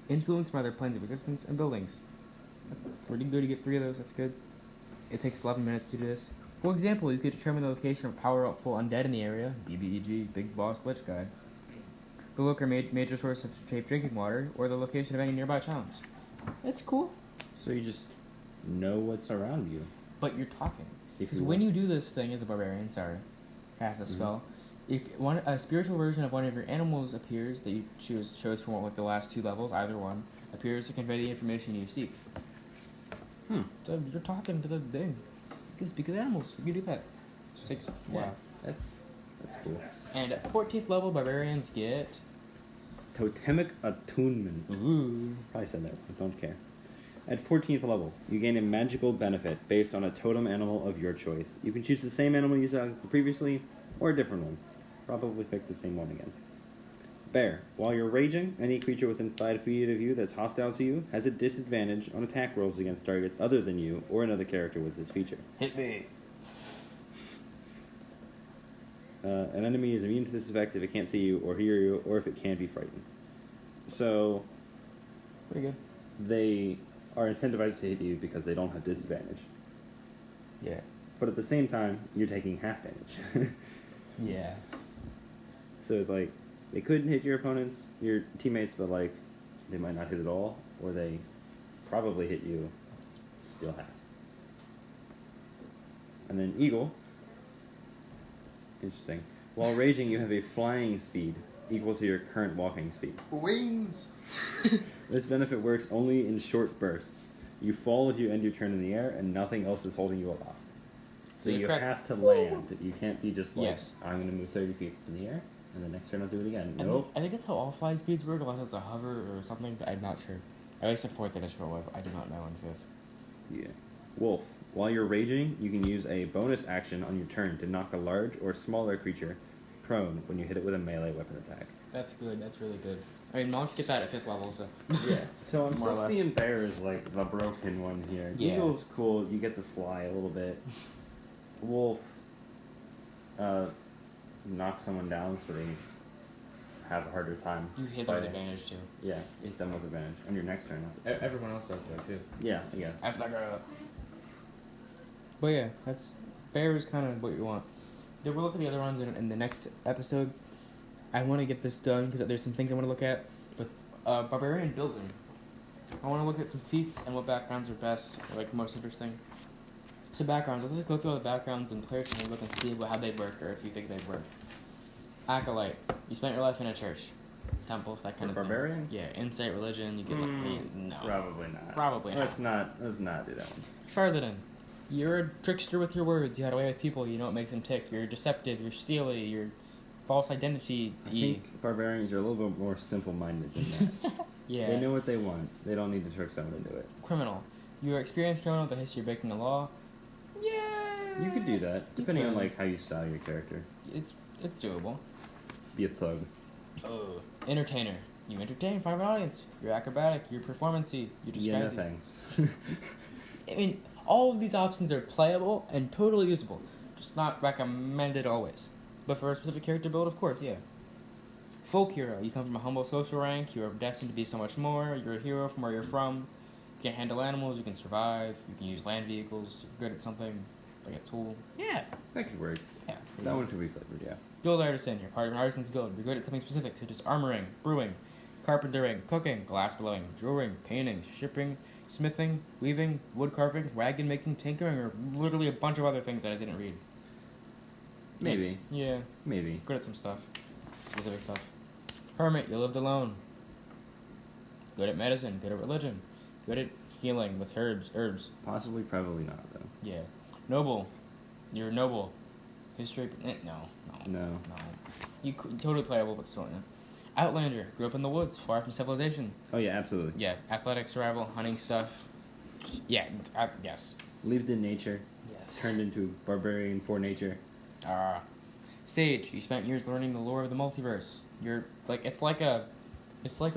influence from other planes of existence, and buildings. Pretty good to get 3 of those. That's good. It takes 11 minutes to do this. For example, you could determine the location of power-upful undead in the area, BBEG, Big Boss Lich Guy, the local major source of safe drinking water, or the location of any nearby towns. That's cool. So you just know what's around you. But you're talking. If Because you when want. you do this thing as a barbarian, cast a spell, if a spiritual version of one of your animals appears that you chose from like the last 2 levels, either one, appears to convey the information you seek. So you're talking to the thing. You can speak with animals. You can do that. It takes a while. That's cool. And at 14th level, barbarians get... Totemic Attunement. Ooh. Probably said that, but don't care. At 14th level, you gain a magical benefit based on a totem animal of your choice. You can choose the same animal you selected previously, or a different one. Probably pick the same one again. Bear. While you're raging, any creature within 5 feet of you that's hostile to you has a disadvantage on attack rolls against targets other than you or another character with this feature. Hit me. An enemy is immune to this effect if it can't see you or hear you, or if it can be frightened. So, Pretty good. they are incentivized to hit you because they don't have disadvantage. Yeah. But at the same time, you're taking half damage. Yeah. So it's like, they could hit your opponents, your teammates, but like, they might not hit at all, or they probably hit you, still half. And then Eagle. Interesting. While raging, you have a flying speed equal to your current walking speed. Wings! This benefit works only in short bursts. You fall if you end your turn in the air, and nothing else is holding you aloft. So You're you correct. have to land. You can't be just like, Yes. I'm going to move 30 feet in the air, and the next turn I'll do it again. I Nope. think, I think that's how all fly speeds work, unless it's a hover or something, but I'm not sure. At least in 4th edition, I do not know in 5th. Yeah. Wolf. While you're raging, you can use a bonus action on your turn to knock a large or smaller creature prone when you hit it with a melee weapon attack. That's good, that's really good. I mean, monks get that at 5th level, so... Yeah. So I'm More or still less. seeing bear as like the broken one here. Yeah. Eagle's cool. You get to fly a little bit. Wolf knocks someone down so they have a harder time. You hit them with fighting. advantage, too. Yeah, you hit them with advantage on your next turn. Everyone else does that, too. Yeah, I guess. That's not gonna... But yeah, that's... Bear is kind of what you want. Yeah, we'll look at the other ones in the next episode. I want to get this done, because there's some things I want to look at. But, Barbarian building. I want to look at some feats and what backgrounds are best, or, like, most interesting. So backgrounds, let's just go through all the backgrounds and players can look and see how they work, or if you think they've worked. Acolyte. You spent your life in a church. Temple, that kind of Barbarian? thing. Yeah, insight, religion, you get no. Probably not. Probably Let's not do that one. Charlatan. You're a trickster with your words. You had a way with people. You know what makes them tick. You're deceptive. You're steely. You're false identity. I think barbarians are a little bit more simple-minded than that. Yeah. They know what they want. They don't need to trick someone into it. Criminal. You're an experienced criminal with a history of breaking the law. Yeah. You could do that, depending on like how you style your character. It's doable. Be a thug. Oh. Entertainer. You entertain, find an audience. You're acrobatic. You're performancy. You're Yeah, no disguising. thanks. I mean, all of these options are playable and totally usable. Just not recommended always. But for a specific character build, of course, yeah. Folk hero. You come from a humble social rank. You are destined to be so much more. You're a hero from where you're from. You can handle animals. You can survive. You can use land vehicles. You're good at something, like a tool. Yeah. That could work. Yeah. That one could be flavored, yeah. Guild artisan. You're part of an artisan's guild. You're good at something specific, such as armoring, brewing, carpentering, cooking, glass blowing, drawing, painting, shipping, smithing, weaving, wood carving, wagon making, tinkering, or literally a bunch of other things that I didn't read. Maybe. Yeah. Maybe. Good at some stuff. Specific stuff. Hermit, you lived alone. Good at medicine, good at religion, good at healing with herbs. Possibly, probably not, though. Yeah. Noble. You're noble. History, no. No. You totally playable, but still, yeah. Outlander, grew up in the woods, far from civilization. Oh, yeah, absolutely. Yeah, athletic, survival, hunting stuff. Yeah, yes. Lived in nature. Yes. Turned into barbarian for nature. Sage, you spent years learning the lore of the multiverse. You're like it's like a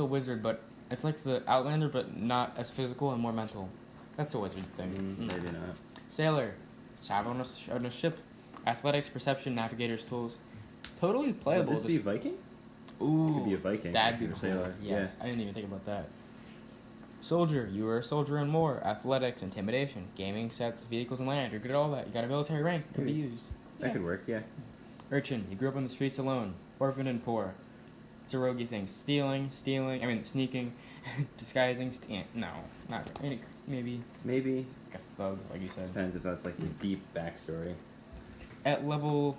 wizard, but it's like the Outlander, but not as physical and more mental. That's a wizard thing. Maybe not. Sailor, travel on a ship. Athletics, perception, navigator's tools. Totally playable. Would this be Viking? Ooh, Could be a Viking. that'd be if cool. you're a sailor. Yes, I didn't even think about that. Soldier, you are a soldier and more. Athletics, intimidation, gaming sets, vehicles, and land. You're good at all that. You got a military rank. Could be used. That could work, yeah. Urchin, you grew up on the streets alone. Orphan and poor. It's a roguey thing. Sneaking, disguising. No, not maybe. Maybe. Like a thug, like you said. Depends if that's like the deep backstory. At level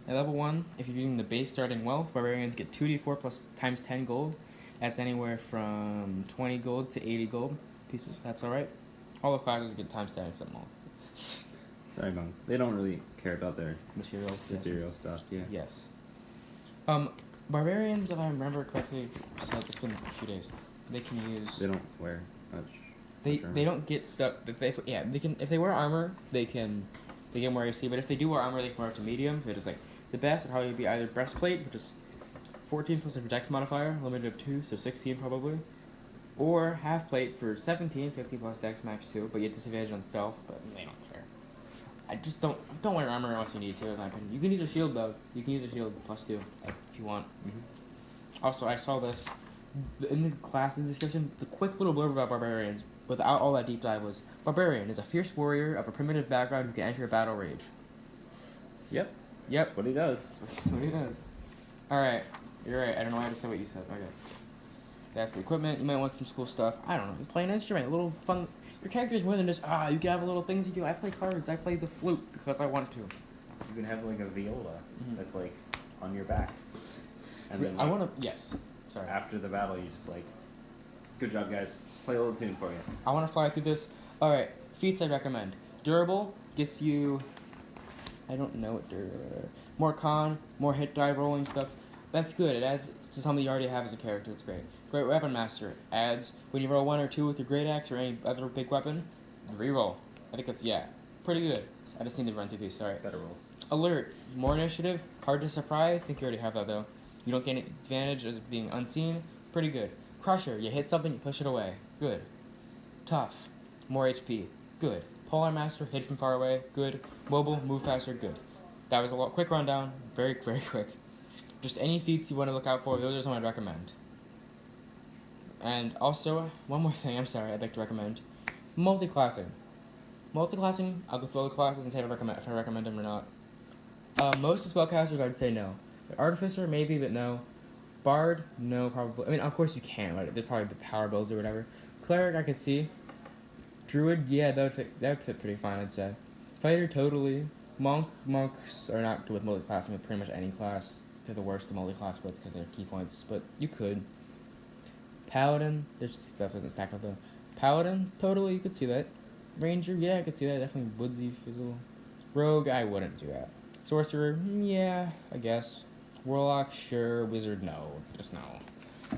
1, if you're using the base starting wealth, barbarians get 2d4 plus times 10 gold. That's anywhere from 20 gold to 80 gold pieces. That's all right. All the classes get times 10 except all. Sorry, Mom. They don't really care about their Material stuff. Yeah. Yes. Barbarians, if I remember correctly, so it's been a few days. They can use. They don't wear much. They don't get stuff. They can if they wear armor they get more AC. But if they do wear armor, they can wear up to medium. So it is like the best would probably be either breastplate, which is 14 plus a dex modifier, limited of 2, so 16 probably, or half plate for 17, 15 plus dex max 2, but you get disadvantage on stealth. But they don't care. I just don't wear armor unless you need to, in my opinion. You can use a shield though. You can use a shield plus 2 if you want. Mm-hmm. Also, I saw this in the classes description. The quick little blurb about barbarians, without all that deep dive, was Barbarian is a fierce warrior of a primitive background who can enter a battle rage. Yep. Yep. That's what he does. That's what he does. Alright. You're right. I don't know why I just said what you said. Okay. That's the equipment. You might want some cool stuff. I don't know. You play an instrument. A little fun. Your character is more than just, you can have little things you do. I play cards. I play the flute because I want to. You can have like a viola that's like on your back. And then I want to, yes. Sorry. After the battle, you just like, good job, guys. Play a little tune for you. I want to fly through this. Alright. Feats I recommend. Durable gets you, I don't know what more con, more hit die rolling stuff. That's good. It adds to something you already have as a character. It's great. Great Weapon Master adds when you roll 1 or 2 with your great axe or any other big weapon, reroll. I think that's pretty good. I just need to run through these. Sorry. Better rolls. Alert. More initiative. Hard to surprise. I think you already have that though. You don't gain advantage as being unseen. Pretty good. Crusher. You hit something, you push it away. Good. Tough. More HP. Good. Polar Master. Hit from far away. Good. Mobile. Move faster. Good. That was a quick rundown. Very, very quick. Just any feats you want to look out for, those are some I'd recommend. And also, one more thing, I'd like to recommend. Multi-classing. Multi-classing, I'll go through the classes and say if I recommend them or not. Most spellcasters, I'd say no. Artificer, maybe, but no. Bard, no, probably. I mean, of course you can, right? There's probably the power builds or whatever. Cleric, I could see. Druid, yeah, that would fit pretty fine, I'd say. Fighter, totally. Monks are not good with multi-classing with pretty much any class. They're the worst to multi-class with because they're key points, but you could. Paladin, there's just stuff doesn't stack up though. Paladin, totally, you could see that. Ranger, yeah, I could see that. Definitely woodsy, fizzle. Rogue, I wouldn't do that. Sorcerer, yeah, I guess. Warlock, sure. Wizard, no. Just no.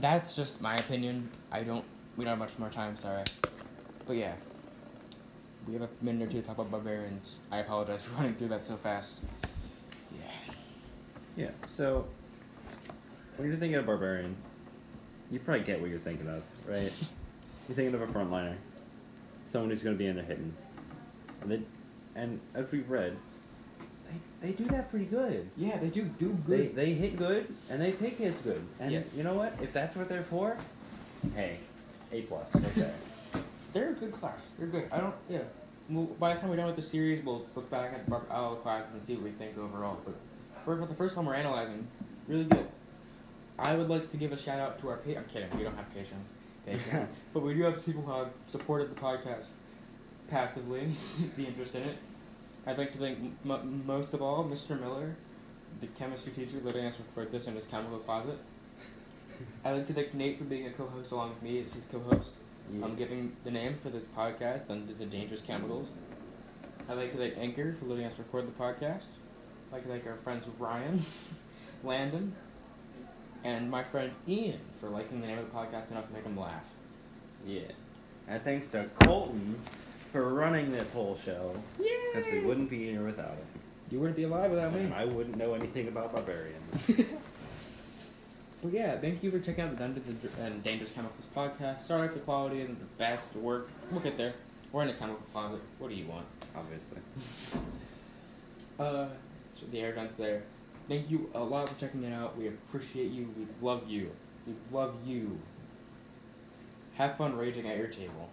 That's just my opinion. We don't have much more time, sorry. But yeah. We have a minute or two to talk about barbarians. I apologize for running through that so fast. Yeah, so when you're thinking of barbarian, you probably get what you're thinking of, right? You're thinking of a frontliner, someone who's going to be in there hitting, and as we've read, they do that pretty good. Yeah, they do good. They hit good and they take hits good, and yes. You know what? If that's what they're for, hey, A+. Okay. They're a good class. They're good. Well, by the time we're done with the series, we'll just look back at all the classes and see what we think overall. But for the first one we're analyzing, really good. I would like to give a shout out to our I'm kidding, we don't have patience. But we do have people who have supported the podcast passively, the interest in it. I'd like to thank most of all Mr. Miller, the chemistry teacher, letting us record this in his chemical closet. I'd like to thank Nate for being a co-host along with me as his co-host. Yeah. I'm giving the name for this podcast under the Dangerous Chemicals. I'd like to thank Anchor for letting us record the podcast. I'd like to thank our friends Ryan, Landon, and my friend Ian for liking the name of the podcast enough to make him laugh. Yeah. And thanks to Colton for running this whole show. Yay! Because we wouldn't be here without him. You wouldn't be alive without me. And I wouldn't know anything about Barbarian. But yeah, thank you for checking out the Dungeons and Dangerous Chemicals podcast. Sorry if the quality isn't the best. We'll get there. We're in a chemical closet. What do you want? Obviously. So the air vent's there. Thank you a lot for checking it out. We appreciate you. We love you. We love you. Have fun raging at your table.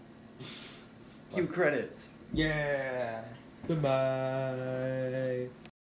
Cue credits. Yeah. Goodbye.